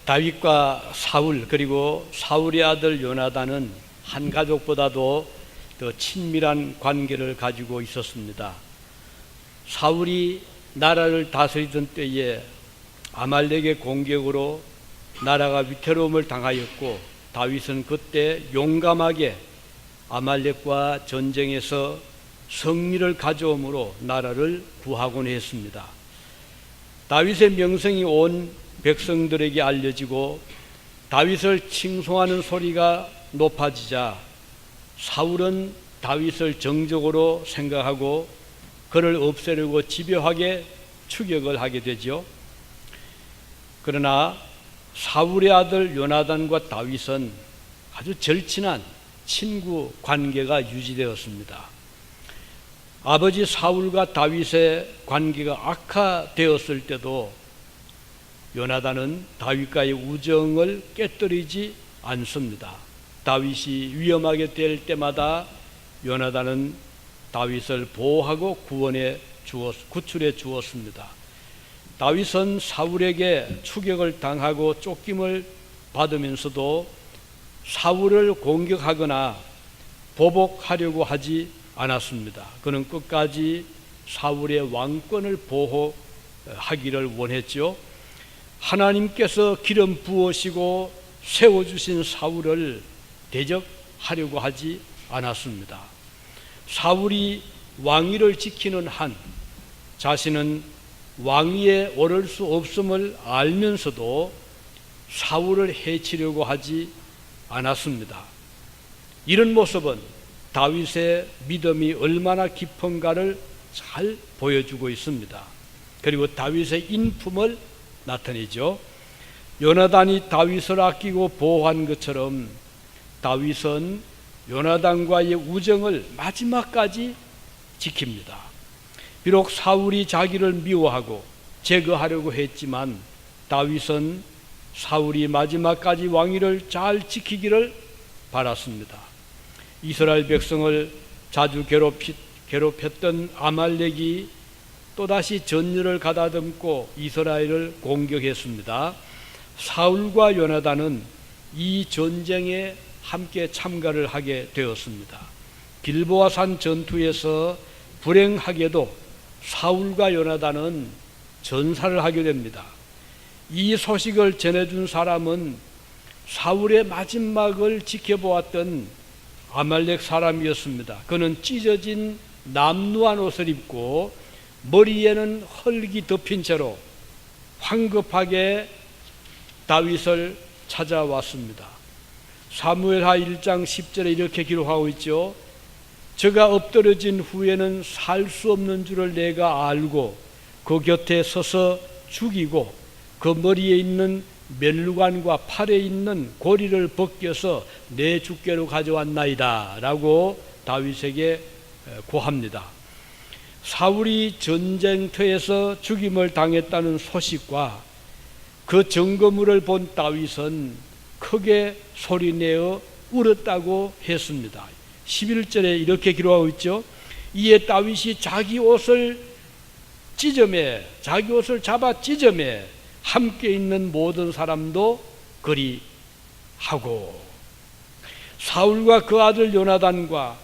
다윗과 사울 그리고 사울의 아들 요나단은 한 가족보다도 더 친밀한 관계를 가지고 있었습니다. 사울이 나라를 다스리던 때에 아말렉의 공격으로 나라가 위태로움을 당하였고, 다윗은 그때 용감하게 아말렉과 전쟁에서 승리를 가져옴으로 나라를 구하곤 했습니다. 다윗의 명성이 온 백성들에게 알려지고 다윗을 칭송하는 소리가 높아지자 사울은 다윗을 정적으로 생각하고 그를 없애려고 집요하게 추격을 하게 되죠. 그러나 사울의 아들 요나단과 다윗은 아주 절친한 친구 관계가 유지되었습니다. 아버지 사울과 다윗의 관계가 악화되었을 때도 요나단은 다윗과의 우정을 깨뜨리지 않습니다. 다윗이 위험하게 될 때마다 요나단은 다윗을 보호하고 구출해 주었습니다. 다윗은 사울에게 추격을 당하고 쫓김을 받으면서도 사울을 공격하거나 보복하려고 하지 않았습니다. 그는 끝까지 사울의 왕권을 보호하기를 원했죠. 하나님께서 기름 부으시고 세워주신 사울을 대적하려고 하지 않았습니다. 사울이 왕위를 지키는 한 자신은 왕위에 오를 수 없음을 알면서도 사울을 해치려고 하지 않았습니다. 이런 모습은 다윗의 믿음이 얼마나 깊은가를 잘 보여주고 있습니다. 그리고 다윗의 인품을 나타내죠. 요나단이 다윗을 아끼고 보호한 것처럼 다윗은 요나단과의 우정을 마지막까지 지킵니다. 비록 사울이 자기를 미워하고 제거하려고 했지만 다윗은 사울이 마지막까지 왕위를 잘 지키기를 바랐습니다. 이스라엘 백성을 자주 괴롭혔던 아말렉이 또다시 전열을 가다듬고 이스라엘을 공격했습니다. 사울과 요나단은 이 전쟁에 함께 참가를 하게 되었습니다. 길보아산 전투에서 불행하게도 사울과 요나단은 전사를 하게 됩니다. 이 소식을 전해준 사람은 사울의 마지막을 지켜보았던 아말렉 사람이었습니다. 그는 찢어진 남루한 옷을 입고 머리에는 흙이 덮인 채로 황급하게 다윗을 찾아왔습니다. 사무엘하 1장 10절에 이렇게 기록하고 있죠. 저가 엎드러진 후에는 살 수 없는 줄을 내가 알고 그 곁에 서서 죽이고 그 머리에 있는 면류관과 팔에 있는 고리를 벗겨서 내 주께로 가져왔나이다 라고 다윗에게 고합니다. 사울이 전쟁터에서 죽임을 당했다는 소식과 그 증거물을 본 다윗은 크게 소리내어 울었다고 했습니다. 11절에 이렇게 기록하고 있죠. 이에 다윗이 자기 옷을 잡아 찢으매 함께 있는 모든 사람도 그리하고, 사울과 그 아들 요나단과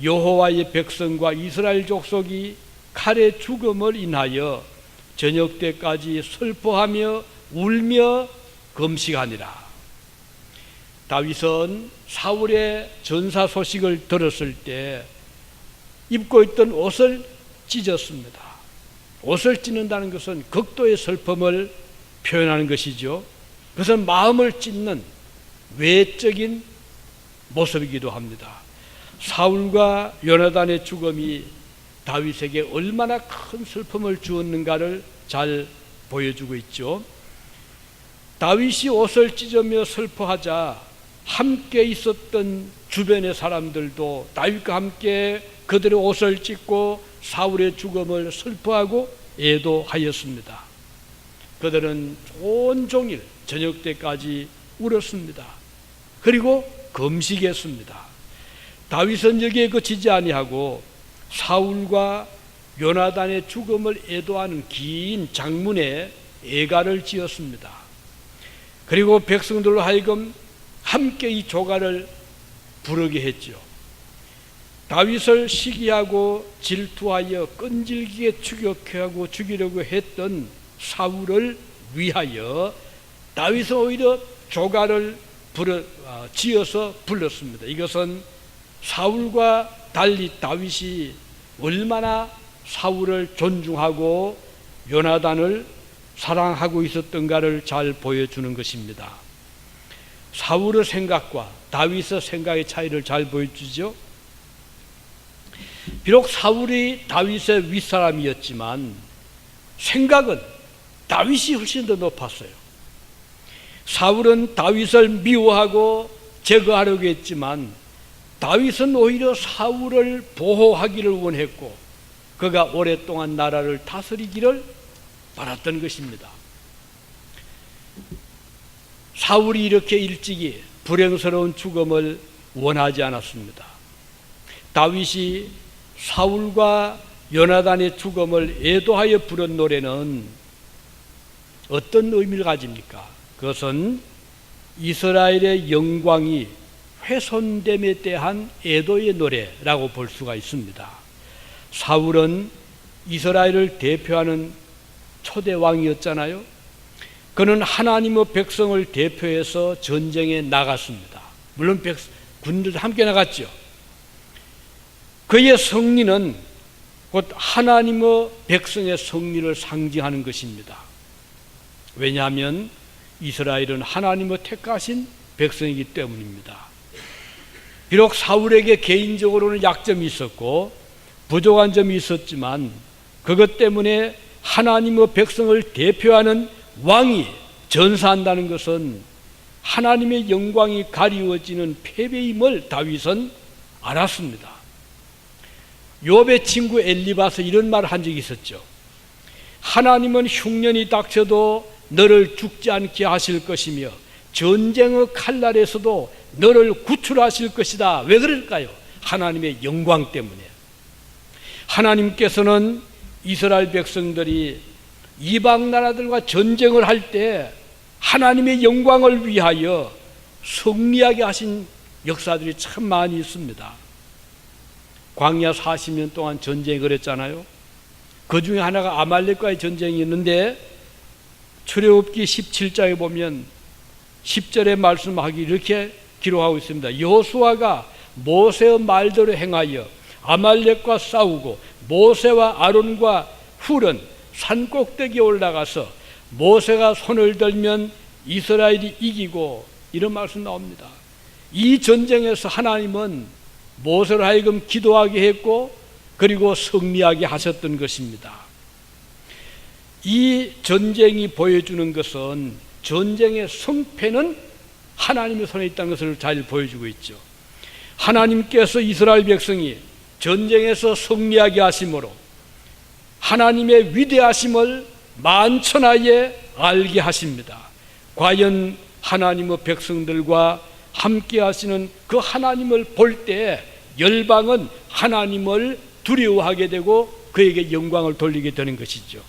여호와의 백성과 이스라엘 족속이 칼의 죽음을 인하여 저녁 때까지 슬퍼하며 울며 금식하니라. 다윗은 사울의 전사 소식을 들었을 때 입고 있던 옷을 찢었습니다. 옷을 찢는다는 것은 극도의 슬픔을 표현하는 것이죠. 그것은 마음을 찢는 외적인 모습이기도 합니다. 사울과 요나단의 죽음이 다윗에게 얼마나 큰 슬픔을 주었는가를 잘 보여주고 있죠. 다윗이 옷을 찢으며 슬퍼하자 함께 있었던 주변의 사람들도 다윗과 함께 그들의 옷을 찢고 사울의 죽음을 슬퍼하고 애도하였습니다. 그들은 온종일 저녁 때까지 울었습니다. 그리고 금식했습니다. 다윗은 여기에 그치지 아니하고 사울과 요나단의 죽음을 애도하는 긴 장문의 애가를 지었습니다. 그리고 백성들로 하여금 함께 이 조가를 부르게 했죠. 다윗을 시기하고 질투하여 끈질기게 추격하고 죽이려고 했던 사울을 위하여 다윗은 오히려 조가를 지어서 불렀습니다. 이것은 사울과 달리 다윗이 얼마나 사울을 존중하고 요나단을 사랑하고 있었던가를 잘 보여주는 것입니다. 사울의 생각과 다윗의 생각의 차이를 잘 보여주죠. 비록 사울이 다윗의 윗사람이었지만 생각은 다윗이 훨씬 더 높았어요. 사울은 다윗을 미워하고 제거하려고 했지만 다윗은 오히려 사울을 보호하기를 원했고 그가 오랫동안 나라를 다스리기를 바랐던 것입니다. 사울이 이렇게 일찍이 불행스러운 죽음을 원하지 않았습니다. 다윗이 사울과 요나단의 죽음을 애도하여 부른 노래는 어떤 의미를 가집니까? 그것은 이스라엘의 영광이 훼손됨에 대한 애도의 노래라고 볼 수가 있습니다. 사울은 이스라엘을 대표하는 초대 왕이었잖아요. 그는 하나님의 백성을 대표해서 전쟁에 나갔습니다. 물론 군들도 함께 나갔죠. 그의 승리는 곧 하나님의 백성의 승리를 상징하는 것입니다. 왜냐하면 이스라엘은 하나님의 택하신 백성이기 때문입니다. 비록 사울에게 개인적으로는 약점이 있었고 부족한 점이 있었지만 그것 때문에 하나님의 백성을 대표하는 왕이 전사한다는 것은 하나님의 영광이 가리워지는 패배임을 다윗은 알았습니다. 욥의 친구 엘리바스 이런 말을 한 적이 있었죠. 하나님은 흉년이 닥쳐도 너를 죽지 않게 하실 것이며 전쟁의 칼날에서도 너를 구출하실 것이다. 왜 그럴까요? 하나님의 영광 때문에. 하나님께서는 이스라엘 백성들이 이방 나라들과 전쟁을 할 때 하나님의 영광을 위하여 승리하게 하신 역사들이 참 많이 있습니다. 광야 40년 동안 전쟁이 그랬잖아요. 그 중에 하나가 아말렉과의 전쟁이 있는데 출애굽기 17장에 보면 10절의 말씀하기 이렇게 기록하고 있습니다. 여호수아가 모세의 말대로 행하여 아말렉과 싸우고 모세와 아론과 훌은 산 꼭대기에 올라가서 모세가 손을 들면 이스라엘이 이기고 이런 말씀 나옵니다. 이 전쟁에서 하나님은 모세를 하여금 기도하게 했고 그리고 승리하게 하셨던 것입니다. 이 전쟁이 보여주는 것은 전쟁의 승패는 하나님의 손에 있다는 것을 잘 보여주고 있죠. 하나님께서 이스라엘 백성이 전쟁에서 승리하게 하심으로 하나님의 위대하심을 만천하에 알게 하십니다. 과연 하나님의 백성들과 함께 하시는 그 하나님을 볼 때 열방은 하나님을 두려워하게 되고 그에게 영광을 돌리게 되는 것이죠.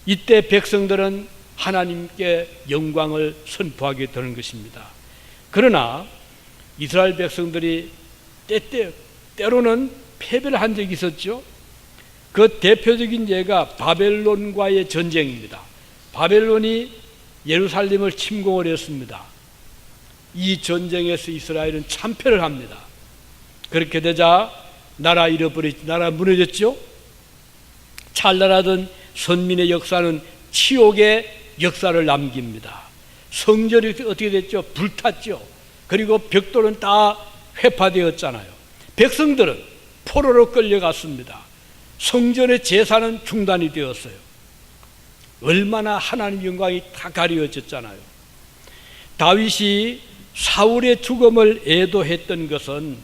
이때 백성들은 하나님께 영광을 선포하게 되는 것입니다. 그러나 이스라엘 백성들이 때로는 패배를 한 적이 있었죠. 그 대표적인 예가 바벨론과의 전쟁입니다. 바벨론이 예루살렘을 침공을 했습니다. 이 전쟁에서 이스라엘은 참패를 합니다. 그렇게 되자 나라 무너졌죠. 찰나라던 선민의 역사는 치욕의 역사를 남깁니다. 성전이 어떻게 됐죠? 불탔죠. 그리고 벽돌은 다 회파되었잖아요. 백성들은 포로로 끌려갔습니다. 성전의 제사는 중단이 되었어요. 얼마나 하나님 영광이 다 가려졌잖아요. 다윗이 사울의 죽음을 애도했던 것은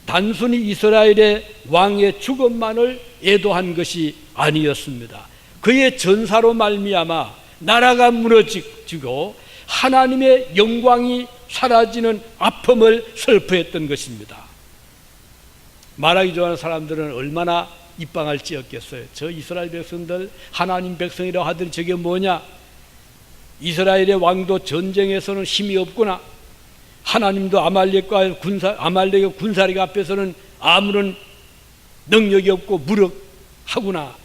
단순히 이스라엘의 왕의 죽음만을 애도한 것이 아니었습니다. 그의 전사로 말미암아 나라가 무너지고 하나님의 영광이 사라지는 아픔을 슬퍼했던 것입니다. 말하기 좋아하는 사람들은 얼마나 입방을 찧었겠어요. 저 이스라엘 백성들 하나님 백성이라고 하더니 저게 뭐냐? 이스라엘의 왕도 전쟁에서는 힘이 없구나. 하나님도 아말렉의 군사력 앞에서는 아무런 능력이 없고 무력하구나.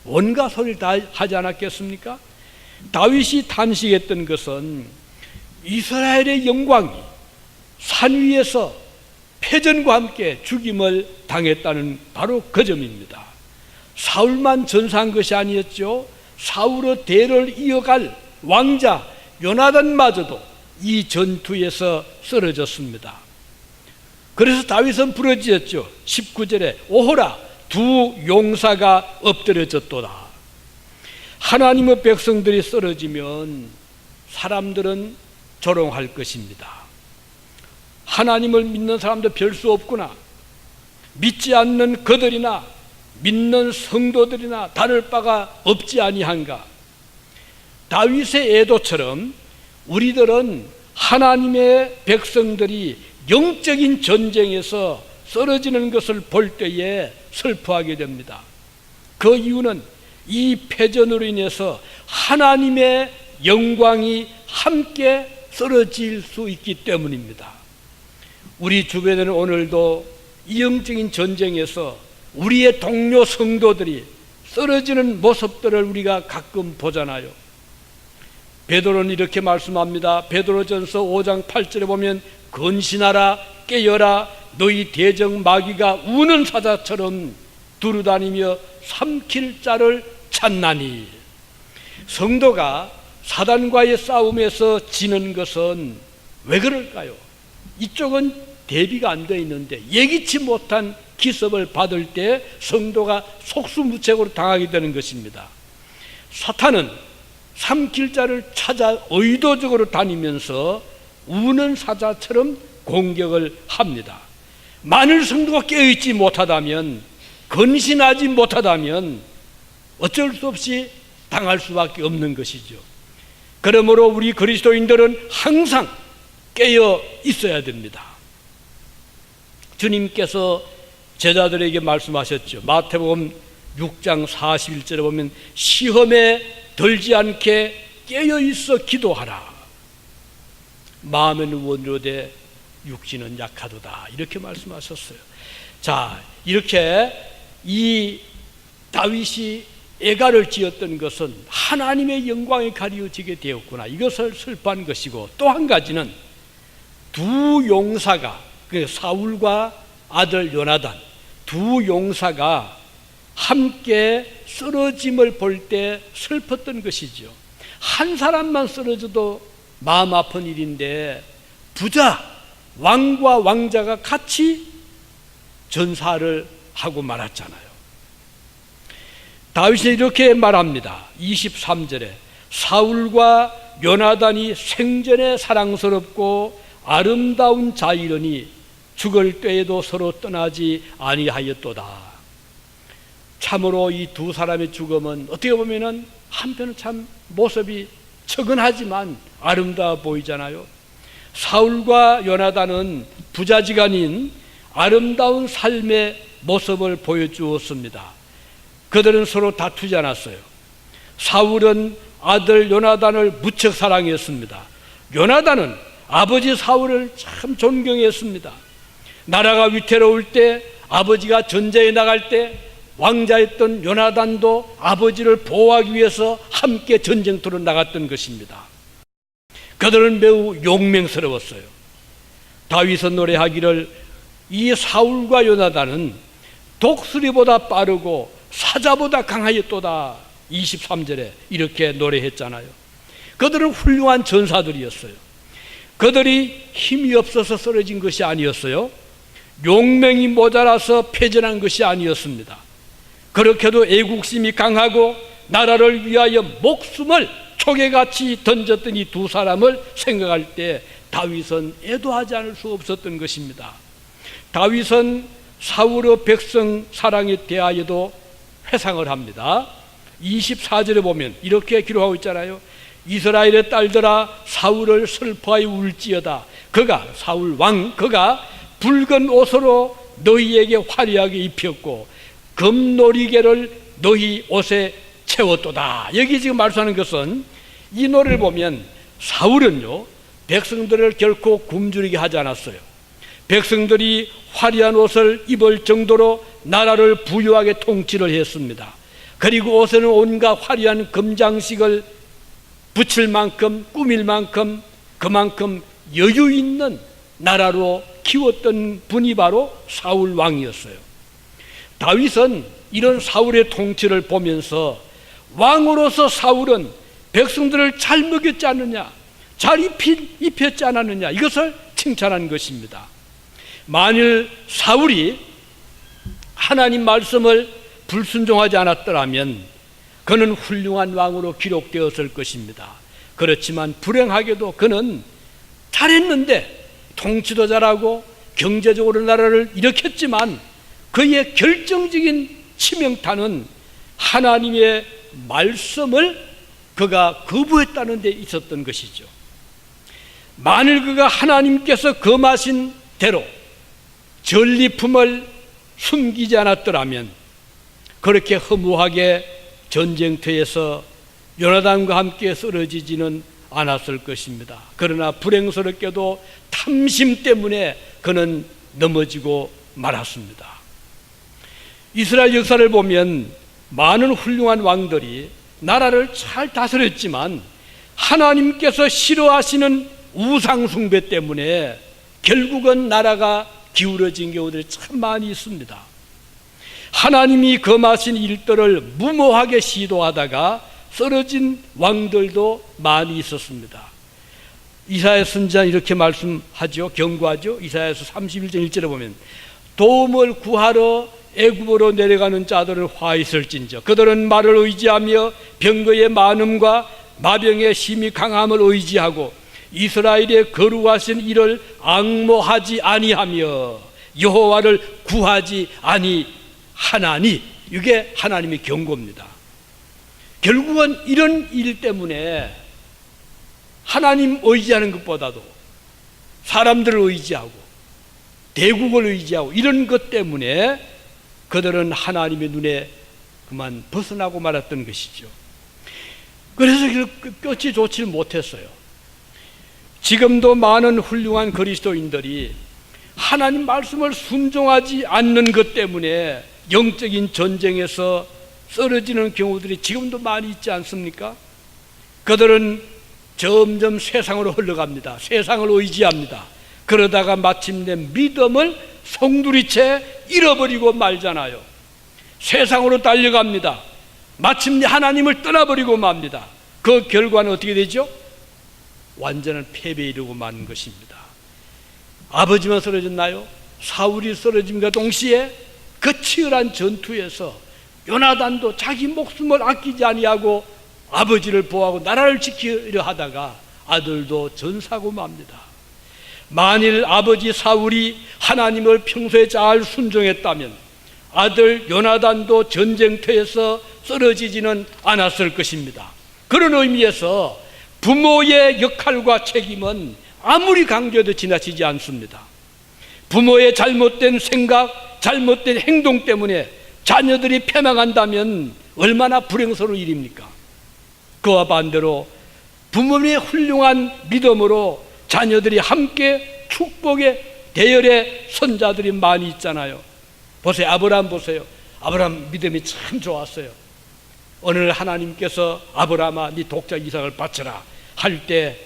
온갖 소리를 다 하지 않았겠습니까? 다윗이 탄식했던 것은 이스라엘의 영광이 산 위에서 패전과 함께 죽임을 당했다는 바로 그 점입니다. 사울만 전사한 것이 아니었죠. 사울의 대를 이어갈 왕자 요나단마저도 이 전투에서 쓰러졌습니다. 그래서 다윗은 부르짖었죠. 19절에 오호라 두 용사가 엎드려졌도다. 하나님의 백성들이 쓰러지면 사람들은 조롱할 것입니다. 하나님을 믿는 사람도 별 수 없구나. 믿지 않는 그들이나 믿는 성도들이나 다를 바가 없지 아니한가. 다윗의 애도처럼 우리들은 하나님의 백성들이 영적인 전쟁에서 쓰러지는 것을 볼 때에 슬퍼하게 됩니다. 그 이유는 이 패전으로 인해서 하나님의 영광이 함께 쓰러질 수 있기 때문입니다. 우리 주변에는 오늘도 이 영적인 전쟁에서 우리의 동료 성도들이 쓰러지는 모습들을 우리가 가끔 보잖아요. 베드로는 이렇게 말씀합니다. 베드로전서 5장 8절에 보면 건신하라 깨어라 너희 대적 마귀가 우는 사자처럼 두루다니며 삼킬 자를 찾나니. 성도가 사단과의 싸움에서 지는 것은 왜 그럴까요? 이쪽은 대비가 안 되어 있는데 예기치 못한 기습을 받을 때 성도가 속수무책으로 당하게 되는 것입니다. 사탄은 삼킬 자를 찾아 의도적으로 다니면서 우는 사자처럼 공격을 합니다. 만일 성도가 깨어있지 못하다면, 건신하지 못하다면 어쩔 수 없이 당할 수밖에 없는 것이죠. 그러므로 우리 그리스도인들은 항상 깨어 있어야 됩니다. 주님께서 제자들에게 말씀하셨죠. 마태복음 6장 41절에 보면 시험에 들지 않게 깨어 있어 기도하라. 마음에는 원로되 육신은 약하도다. 이렇게 말씀하셨어요. 자, 이렇게 이 다윗이 애가를 지었던 것은 하나님의 영광이 가려지게 되었구나. 이것을 슬퍼한 것이고, 또 한 가지는 두 용사가, 그 사울과 아들 요나단 두 용사가 함께 쓰러짐을 볼 때 슬펐던 것이죠. 한 사람만 쓰러져도 마음 아픈 일인데 부자, 왕과 왕자가 같이 전사를 하고 말았잖아요. 다윗이 이렇게 말합니다. 23절에 사울과 요나단이 생전에 사랑스럽고 아름다운 자이러니 죽을 때에도 서로 떠나지 아니하였도다. 참으로 이 두 사람의 죽음은 어떻게 보면은 한편은 참 모습이 처근하지만 아름다워 보이잖아요. 사울과 요나단은 부자지간인 아름다운 삶의 모습을 보여주었습니다. 그들은 서로 다투지 않았어요. 사울은 아들 요나단을 무척 사랑했습니다. 요나단은 아버지 사울을 참 존경했습니다. 나라가 위태로울 때, 아버지가 전쟁에 나갈 때 왕자였던 요나단도 아버지를 보호하기 위해서 함께 전쟁터로 나갔던 것입니다. 그들은 매우 용맹스러웠어요. 다윗은 노래하기를 이 사울과 요나단은 독수리보다 빠르고 사자보다 강하였도다. 23절에 이렇게 노래했잖아요. 그들은 훌륭한 전사들이었어요. 그들이 힘이 없어서 쓰러진 것이 아니었어요. 용맹이 모자라서 패전한 것이 아니었습니다. 그렇게도 애국심이 강하고 나라를 위하여 목숨을 초계같이 던졌던 이 두 사람을 생각할 때 다윗은 애도하지 않을 수 없었던 것입니다. 다윗은 사울의 백성 사랑에 대하여도 회상을 합니다. 24절에 보면 이렇게 기록하고 있잖아요. 이스라엘의 딸들아 사울을 슬퍼하여 울지어다. 그가 사울 왕 그가 붉은 옷으로 너희에게 화려하게 입혔고 금놀이개를 너희 옷에 채웠도다. 여기 지금 말씀하는 것은 이 노래를 보면 사울은요, 백성들을 결코 굶주리게 하지 않았어요. 백성들이 화려한 옷을 입을 정도로 나라를 부유하게 통치를 했습니다. 그리고 옷에는 온갖 화려한 금장식을 붙일 만큼, 꾸밀 만큼, 그만큼 여유 있는 나라로 키웠던 분이 바로 사울 왕이었어요. 다윗은 이런 사울의 통치를 보면서 왕으로서 사울은 백성들을 잘 먹였지 않느냐, 잘 입혔지 않았느냐, 이것을 칭찬한 것입니다. 만일 사울이 하나님 말씀을 불순종하지 않았더라면 그는 훌륭한 왕으로 기록되었을 것입니다. 그렇지만 불행하게도 그는 잘했는데, 통치도 잘하고 경제적으로 나라를 일으켰지만 그의 결정적인 치명타는 하나님의 말씀을 그가 거부했다는 데 있었던 것이죠. 만일 그가 하나님께서 금하신 대로 전리품을 숨기지 않았더라면 그렇게 허무하게 전쟁터에서 요나단과 함께 쓰러지지는 않았을 것입니다. 그러나 불행스럽게도 탐심 때문에 그는 넘어지고 말았습니다. 이스라엘 역사를 보면 많은 훌륭한 왕들이 나라를 잘 다스렸지만 하나님께서 싫어하시는 우상숭배 때문에 결국은 나라가 기울어진 경우들이 참 많이 있습니다. 하나님이 금하신 일들을 무모하게 시도하다가 쓰러진 왕들도 많이 있었습니다. 이사야 선지자는 이렇게 말씀하죠. 경고하죠. 이사야서 31장 1절에 보면 도움을 구하러 애굽으로 내려가는 자들은 화 있을진저 그들은 말을 의지하며 병거의 많음과 마병의 힘이 강함을 의지하고 이스라엘의 거룩하신 이를 앙모하지 아니하며 여호와를 구하지 아니하나니, 이게 하나님의 경고입니다. 결국은 이런 일 때문에 하나님 의지하는 것보다도 사람들을 의지하고 대국을 의지하고 이런 것 때문에 그들은 하나님의 눈에 그만 벗어나고 말았던 것이죠. 그래서 끝이 좋지 못했어요. 지금도 많은 훌륭한 그리스도인들이 하나님 말씀을 순종하지 않는 것 때문에 영적인 전쟁에서 쓰러지는 경우들이 지금도 많이 있지 않습니까? 그들은 점점 세상으로 흘러갑니다. 세상을 의지합니다. 그러다가 마침내 믿음을 송두리째 잃어버리고 말잖아요. 세상으로 달려갑니다. 마침내 하나님을 떠나버리고 맙니다. 그 결과는 어떻게 되죠? 완전한 패배에 이르고 마는 것입니다. 아버지만 쓰러졌나요? 사울이 쓰러짐과 동시에 그 치열한 전투에서 요나단도 자기 목숨을 아끼지 아니하고 아버지를 보호하고 나라를 지키려 하다가 아들도 전사하고 맙니다. 만일 아버지 사울이 하나님을 평소에 잘 순종했다면 아들 요나단도 전쟁터에서 쓰러지지는 않았을 것입니다. 그런 의미에서 부모의 역할과 책임은 아무리 강조해도 지나치지 않습니다. 부모의 잘못된 생각, 잘못된 행동 때문에 자녀들이 패망한다면 얼마나 불행스러운 일입니까? 그와 반대로 부모의 훌륭한 믿음으로 자녀들이 함께 축복의 대열의 선자들이 많이 있잖아요. 보세요. 아브라함 보세요. 아브라함 믿음이 참 좋았어요. 어느 날 하나님께서 아브라함아 네 독자 이삭을 바쳐라 할 때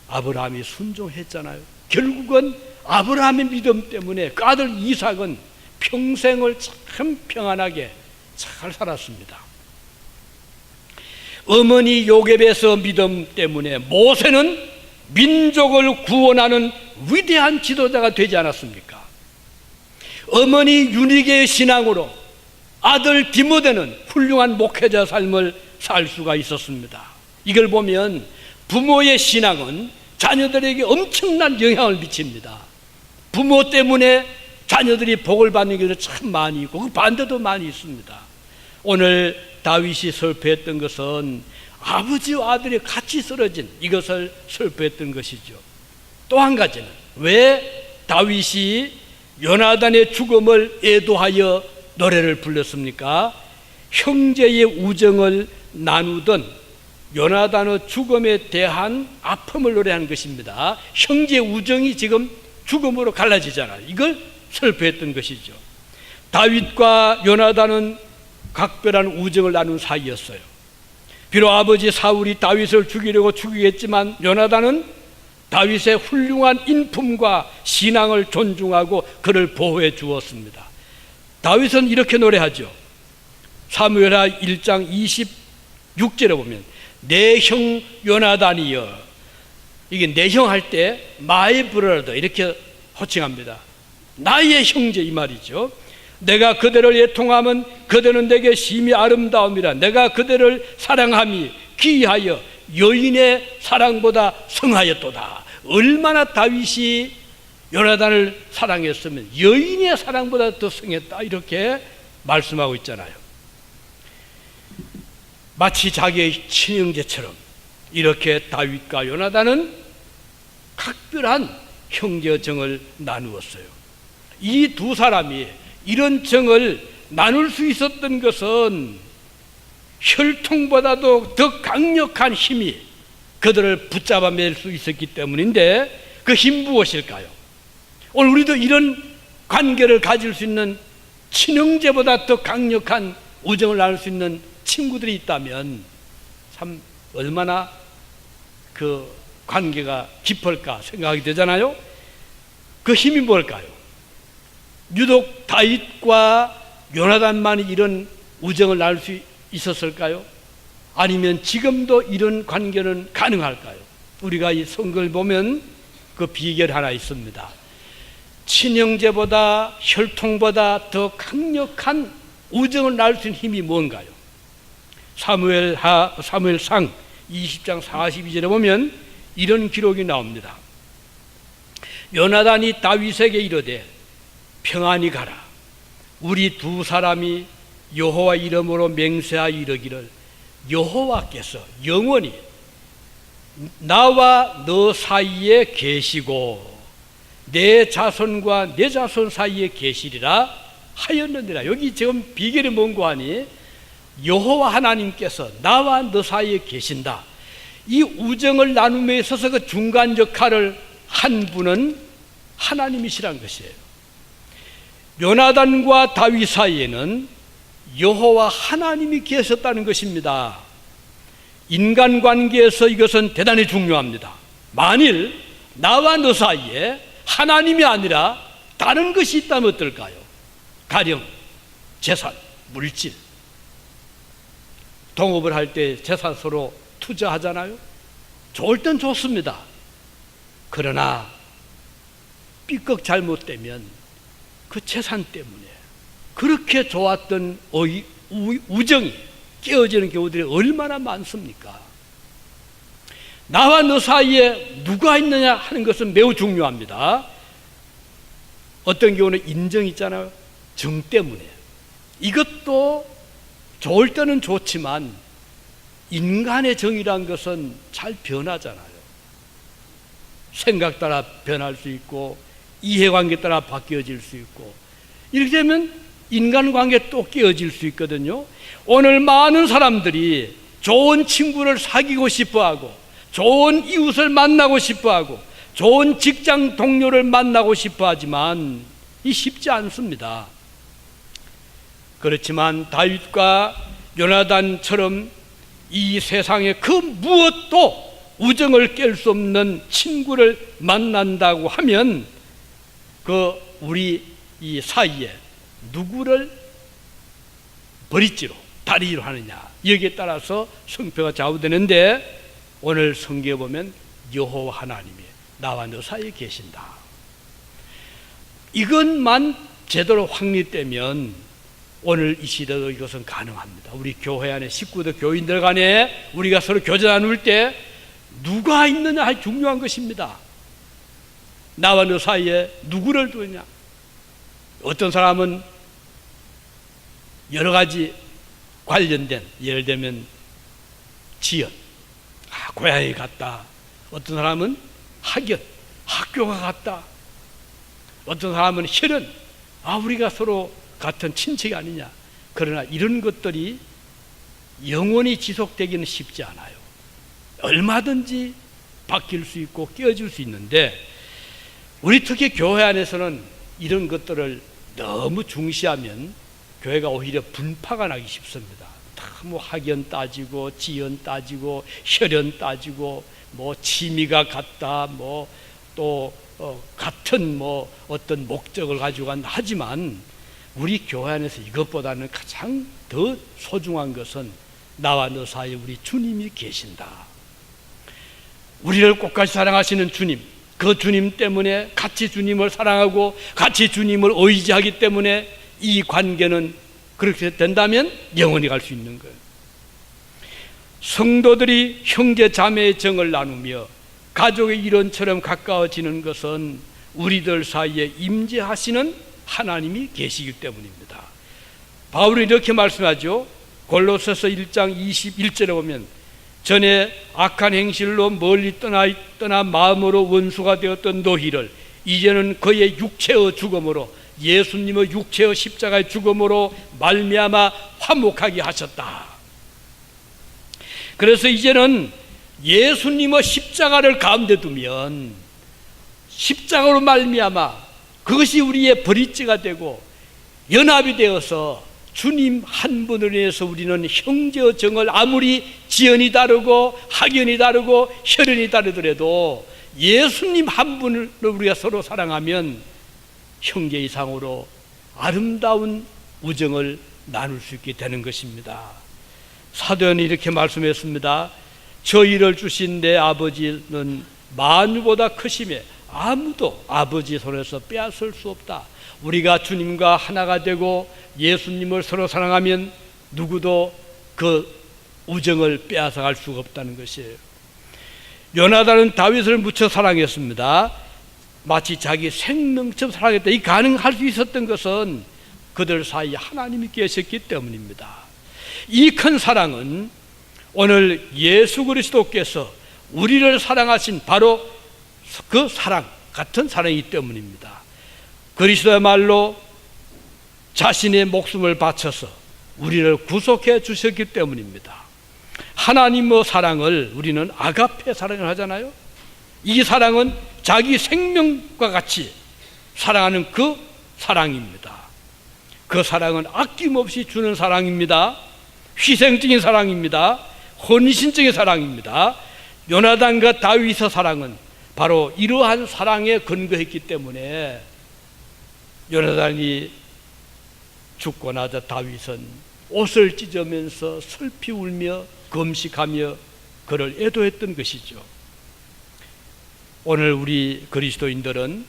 아브라함이 순종했잖아요. 결국은 아브라함의 믿음 때문에 그 아들 이삭은 평생을 참 평안하게 잘 살았습니다. 어머니 요셉의 믿음 때문에 모세는 민족을 구원하는 위대한 지도자가 되지 않았습니까? 어머니 유니게의 신앙으로 아들 디모데는 훌륭한 목회자 삶을 살 수가 있었습니다. 이걸 보면 부모의 신앙은 자녀들에게 엄청난 영향을 미칩니다. 부모 때문에 자녀들이 복을 받는 경우도 참 많이 있고 그 반대도 많이 있습니다. 오늘 다윗이 슬퍼했던 것은 아버지와 아들이 같이 쓰러진 이것을 슬퍼했던 것이죠. 또 한 가지는 왜 다윗이 요나단의 죽음을 애도하여 노래를 불렀습니까? 형제의 우정을 나누던 요나단의 죽음에 대한 아픔을 노래하는 것입니다. 형제 우정이 지금 죽음으로 갈라지잖아요. 이걸 슬퍼했던 것이죠. 다윗과 요나단은 각별한 우정을 나눈 사이였어요. 비록 아버지 사울이 다윗을 죽이려고 죽이겠지만 요나단은 다윗의 훌륭한 인품과 신앙을 존중하고 그를 보호해 주었습니다. 다윗은 이렇게 노래하죠. 사무엘하 1장 26절에 보면 내 형 요나단이여, 이게 내 형 할 때 마이 브라더 이렇게 호칭합니다. 나의 형제 이 말이죠. 내가 그대를 애통하면 그대는 내게 심히 아름다움이라. 내가 그대를 사랑함이 귀하여 여인의 사랑보다 성하였도다. 얼마나 다윗이 요나단을 사랑했으면 여인의 사랑보다 더 성했다, 이렇게 말씀하고 있잖아요. 마치 자기의 친형제처럼 이렇게 다윗과 요나단은 각별한 형제 정을 나누었어요. 이 두 사람이 이런 정을 나눌 수 있었던 것은 혈통보다도 더 강력한 힘이 그들을 붙잡아 맬 수 있었기 때문인데, 그 힘 무엇일까요? 오늘 우리도 이런 관계를 가질 수 있는, 친형제보다 더 강력한 우정을 나눌 수 있는 친구들이 있다면 참 얼마나 그 관계가 깊을까 생각이 되잖아요. 그 힘이 뭘까요? 유독 다윗과 요나단만이 이런 우정을 나눌 수 있었을까요? 아니면 지금도 이런 관계는 가능할까요? 우리가 이 성경을 보면 그 비결 하나 있습니다. 친형제보다, 혈통보다 더 강력한 우정을 나눌 수 있는 힘이 뭔가요? 사무엘상 20장 42절에 보면 이런 기록이 나옵니다. 요나단이 다윗에게 이르되 평안히 가라. 우리 두 사람이 여호와 이름으로 맹세하여 이르기를 여호와께서 영원히 나와 너 사이에 계시고 내 자손과 내 자손 사이에 계시리라 하였느니라. 여기 지금 비결이 뭔고 하니 여호와 하나님께서 나와 너 사이에 계신다. 이 우정을 나눔에 있어서 그 중간 역할을 한 분은 하나님이시란 것이에요. 요나단과 다윗 사이에는 여호와 하나님이 계셨다는 것입니다. 인간관계에서 이것은 대단히 중요합니다. 만일 나와 너 사이에 하나님이 아니라 다른 것이 있다면 어떨까요? 가령 재산, 물질, 동업을 할 때 재산 서로 투자하잖아요. 좋을 땐 좋습니다. 그러나 삐걱 잘못되면 그 재산 때문에 그렇게 좋았던 우정이 깨어지는 경우들이 얼마나 많습니까? 나와 너 사이에 누가 있느냐 하는 것은 매우 중요합니다. 어떤 경우는 인정이 있잖아요. 정 때문에. 이것도 좋을 때는 좋지만 인간의 정이란 것은 잘 변하잖아요. 생각 따라 변할 수 있고 이해관계 따라 바뀌어질 수 있고, 이렇게 되면 인간관계 또 깨어질 수 있거든요. 오늘 많은 사람들이 좋은 친구를 사귀고 싶어하고 좋은 이웃을 만나고 싶어하고 좋은 직장 동료를 만나고 싶어하지만 이 쉽지 않습니다. 그렇지만 다윗과 요나단처럼 이 세상에 그 무엇도 우정을 깰 수 없는 친구를 만난다고 하면 그 우리 이 사이에 누구를 버리지로 다리로 하느냐, 여기에 따라서 성패가 좌우되는데, 오늘 성경에 보면 여호와 하나님이 나와 너 사이에 계신다. 이것만 제대로 확립되면 오늘 이 시대도 이것은 가능합니다. 우리 교회 안에 식구들, 교인들 간에 우리가 서로 교제 나눌 때 누가 있느냐 하기 중요한 것입니다. 나와 너 사이에 누구를 두느냐. 어떤 사람은 여러 가지 관련된, 예를 들면 지연, 고향이 같다. 어떤 사람은 학연, 학교가 같다. 어떤 사람은 혈연, 우리가 서로 같은 친척이 아니냐. 그러나 이런 것들이 영원히 지속되기는 쉽지 않아요. 얼마든지 바뀔 수 있고 깨어질 수 있는데, 우리 특히 교회 안에서는 이런 것들을 너무 중시하면 교회가 오히려 분파가 나기 쉽습니다. 뭐 학연 따지고 지연 따지고 혈연 따지고 뭐 취미가 같다, 뭐 또 같은 뭐 어떤 목적을 가지고 하지만, 우리 교회 안에서 이것보다는 가장 더 소중한 것은 나와 너 사이에 우리 주님이 계신다. 우리를 끝까지 사랑하시는 주님, 그 주님 때문에 같이 주님을 사랑하고 같이 주님을 의지하기 때문에 이 관계는 그렇게 된다면 영원히 갈 수 있는 거예요. 성도들이 형제 자매의 정을 나누며 가족의 일원처럼 가까워지는 것은 우리들 사이에 임재하시는 하나님이 계시기 때문입니다. 바울이 이렇게 말씀하죠. 골로새서 1장 21절에 보면, 전에 악한 행실로 멀리 떠나 마음으로 원수가 되었던 너희를 이제는 그의 육체의 죽음으로, 예수님의 육체의 십자가의 죽음으로 말미암아 화목하게 하셨다. 그래서 이제는 예수님의 십자가를 가운데 두면 십자가로 말미암아 그것이 우리의 브릿지가 되고 연합이 되어서 주님 한 분을 위해서 우리는 형제의 정을, 아무리 지연이 다르고 학연이 다르고 혈연이 다르더라도 예수님 한 분을 우리가 서로 사랑하면 형제 이상으로 아름다운 우정을 나눌 수 있게 되는 것입니다. 사도연이 이렇게 말씀했습니다. 저희를 주신 내 아버지는 만유보다 크심에 아무도 아버지 손에서 빼앗을 수 없다. 우리가 주님과 하나가 되고 예수님을 서로 사랑하면 누구도 그 우정을 빼앗아갈 수가 없다는 것이에요. 요나단은 다윗을 무척 사랑했습니다. 마치 자기 생명처럼 사랑했다. 이 가능할 수 있었던 것은 그들 사이에 하나님이 계셨기 때문입니다. 이 큰 사랑은 오늘 예수 그리스도께서 우리를 사랑하신 바로 그 사랑, 같은 사랑이기 때문입니다. 그리스도야말로 자신의 목숨을 바쳐서 우리를 구속해 주셨기 때문입니다. 하나님의 사랑을 우리는 아가페 사랑을 하잖아요. 이 사랑은 자기 생명과 같이 사랑하는 그 사랑입니다. 그 사랑은 아낌없이 주는 사랑입니다. 희생적인 사랑입니다. 헌신적인 사랑입니다. 요나단과 다윗의 사랑은 바로 이러한 사랑에 근거했기 때문에 요나단이 죽고 나자 다윗은 옷을 찢으면서 슬피 울며 금식하며 그를 애도했던 것이죠. 오늘 우리 그리스도인들은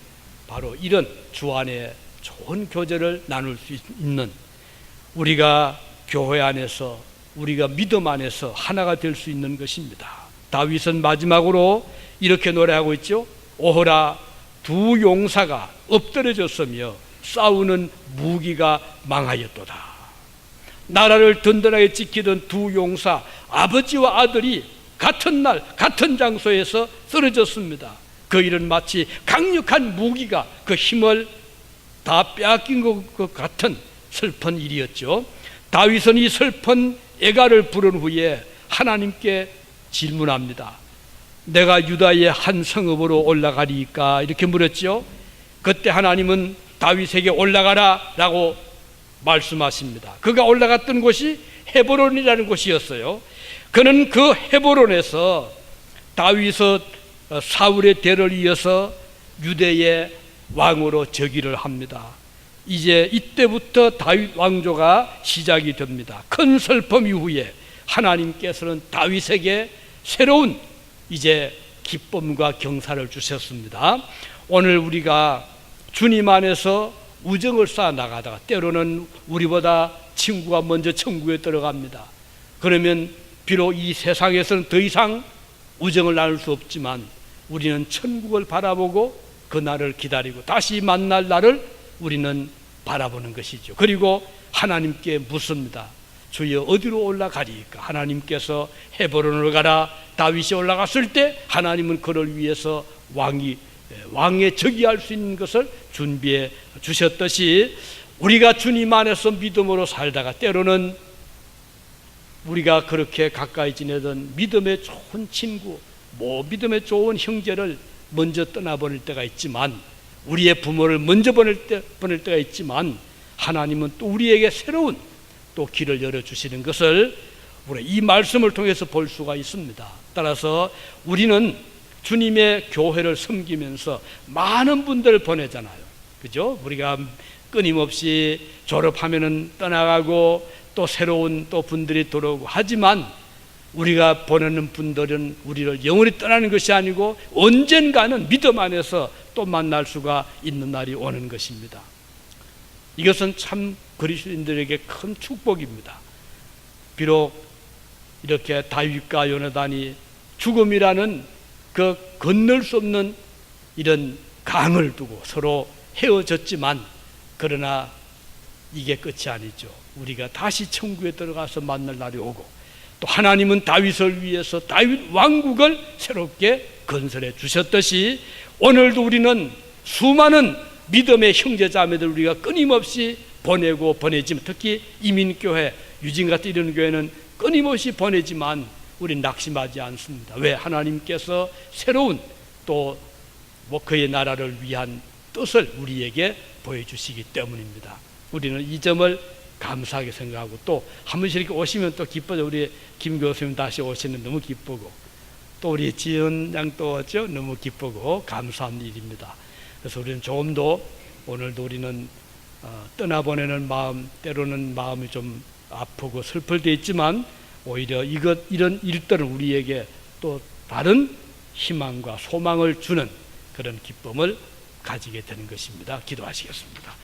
바로 이런 주 안에 좋은 교제를 나눌 수 있는, 우리가 교회 안에서, 우리가 믿음 안에서 하나가 될 수 있는 것입니다. 다윗은 마지막으로 이렇게 노래하고 있죠. 오호라, 두 용사가 엎드려졌으며 싸우는 무기가 망하였도다. 나라를 든든하게 지키던 두 용사, 아버지와 아들이 같은 날 같은 장소에서 쓰러졌습니다. 그 일은 마치 강력한 무기가 그 힘을 다 빼앗긴 것 같은 슬픈 일이었죠. 다윗은 이 슬픈 애가를 부른 후에 하나님께 질문합니다. 내가 유다의 한 성읍으로 올라가리까? 이렇게 물었죠. 그때 하나님은 다윗에게 올라가라 라고 말씀하십니다. 그가 올라갔던 곳이 헤브론이라는 곳이었어요. 그는 그 헤브론에서 다윗의 사울의 대를 이어서 유대의 왕으로 즉위를 합니다. 이제 이때부터 다윗 왕조가 시작이 됩니다. 큰 슬픔 이후에 하나님께서는 다윗에게 새로운 이제 기쁨과 경사를 주셨습니다. 오늘 우리가 주님 안에서 우정을 쌓아 나가다가 때로는 우리보다 친구가 먼저 천국에 들어갑니다. 그러면 비록 이 세상에서는 더 이상 우정을 나눌 수 없지만 우리는 천국을 바라보고 그 날을 기다리고 다시 만날 날을 우리는 바라보는 것이죠. 그리고 하나님께 묻습니다. 주여 어디로 올라가리까? 하나님께서 헤브론으로 가라. 다윗이 올라갔을 때 하나님은 그를 위해서 왕의 즉위할 수 있는 것을 준비해 주셨듯이 우리가 주님 안에서 믿음으로 살다가 때로는 우리가 그렇게 가까이 지내던 믿음의 좋은 친구, 믿음의 좋은 형제를 먼저 떠나보낼 때가 있지만, 우리의 부모를 먼저 보낼 때가 있지만, 하나님은 또 우리에게 새로운 또 길을 열어주시는 것을 우리 이 말씀을 통해서 볼 수가 있습니다. 따라서 우리는 주님의 교회를 섬기면서 많은 분들을 보내잖아요. 그죠? 우리가 끊임없이 졸업하면은 떠나가고 또 새로운 또 분들이 들어오고 하지만, 우리가 보내는 분들은 우리를 영원히 떠나는 것이 아니고 언젠가는 믿음 안에서 또 만날 수가 있는 날이 오는 것입니다. 이것은 참 그리스도인들에게 큰 축복입니다. 비록 이렇게 다윗과 요나단이 죽음이라는 그 건널 수 없는 이런 강을 두고 서로 헤어졌지만, 그러나 이게 끝이 아니죠. 우리가 다시 천국에 들어가서 만날 날이 오고, 또 하나님은 다윗을 위해서 다윗 왕국을 새롭게 건설해 주셨듯이, 오늘도 우리는 수많은 믿음의 형제자매들 우리가 끊임없이 보내고 보내지만, 특히 이민교회, 유진 같은 이런 교회는 끊임없이 보내지만 우리는 낙심하지 않습니다. 왜? 하나님께서 새로운 또 그의 나라를 위한 뜻을 우리에게 보여주시기 때문입니다. 우리는 이 점을 감사하게 생각하고, 또 한 번씩 이렇게 오시면 또 기뻐져. 우리 김 교수님 다시 오시는 너무 기쁘고, 또 우리 지은 양도 왔죠. 너무 기쁘고 감사한 일입니다. 그래서 우리는 조금 더 오늘도 우리는 떠나보내는 마음, 때로는 마음이 좀 아프고 슬플 때 있지만, 오히려 이런 일들은 우리에게 또 다른 희망과 소망을 주는 그런 기쁨을 가지게 되는 것입니다. 기도하시겠습니다.